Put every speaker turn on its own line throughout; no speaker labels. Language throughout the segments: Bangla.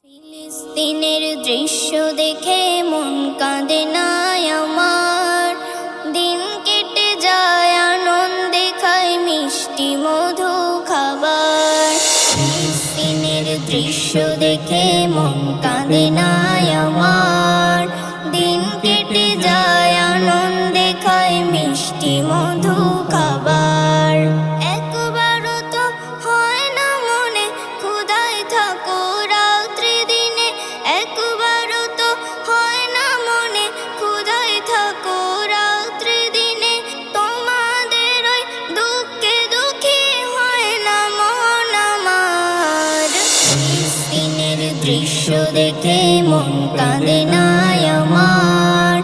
ফিলিস্তিনের দৃশ্য দেখে মন কাঁদে না আমার, দিন কেটে যায় আনন্দে খায় মিষ্টি মধু খাবার। ফিলিস্তিনের দৃশ্য দেখে মন কাঁদে না আমার, দিন কেটে যায় আনন্দে খায় মিষ্টি মধু খাবার। একবারও তো হয় না মনে ক্ষুধায় থাকো রাত্রি দিনে, একবারও তো হয় না মনে ক্ষুধায় থাকো রাত্রি দিনে। তোমাদের ওই দুঃখে দুঃখী হয় না মন আমার। ফিলিস্তিনের দৃশ্য দেখে মন কাঁদে না আমার,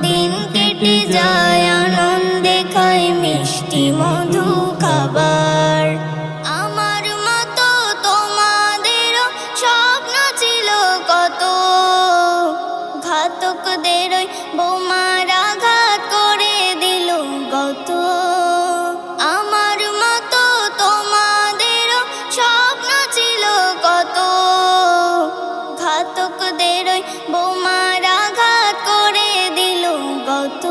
দিন কেটে যায় আনন্দে খায় মিষ্টি মধু খাবার। আমার মতো তোমাদেরও স্বপ্ন ছিল কত, ঘাতকদের ওই বোমার আঘাত করে দিল গত। আমার মতো তোমাদেরও স্বপ্ন ছিল কত, ঘাতকদের ওই বোমার আঘাত করে দিল গত।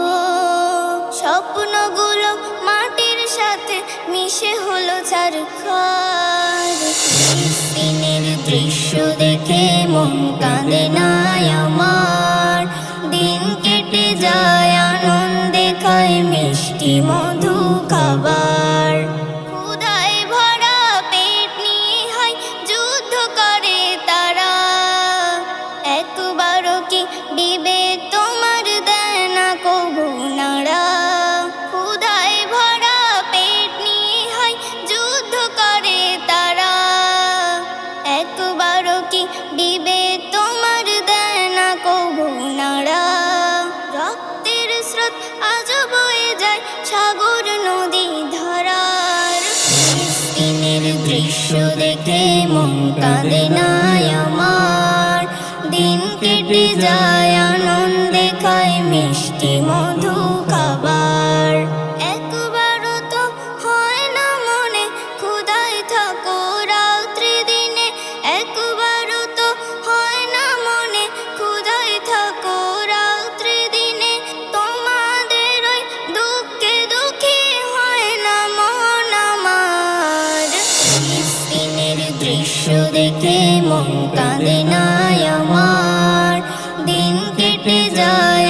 স্বপ্নগুলো মাটির সাথে মিশে হলো ছারখার। ফিলিস্তিনের দৃশ্য দেখে মন কাঁদে না আমার, দিন কেটে যায় আনন্দে খায় মিষ্টি মধু খাবার। ক্ষুধায় ভরা পেট নিয়ে হয় যুদ্ধ করে তারা, একবারও কি বিবেক তোমার দেয় না কবু নাড়া। ক্ষুধায় ভরা পেট নিয়ে হয় যুদ্ধ করে তারা, একবারও কি বিবেক তোমার দেয় না কবু নাড়া। রক্তের স্রোত আজ বয়ে যায় সাগর নদী ধারার। ফিলিস্তিনের দৃশ্য দেখে মন কাঁদে না আমার, দিন কেটে যায় আনন্দে খায় মিষ্টি মধু খাবার। একবারও তো হয় না মনে ক্ষুধায় থাকো রাত্রি দিনে, একবারও তো হয় না মনে ক্ষুধায় থাকো রাত্রি দিনে। তোমাদের ওই দুঃখে দুঃখী হয় না মন আমার। ফিলিস্তিনের দৃশ্য দেখে মন কাঁদে না আমার, দিন কেটে যায়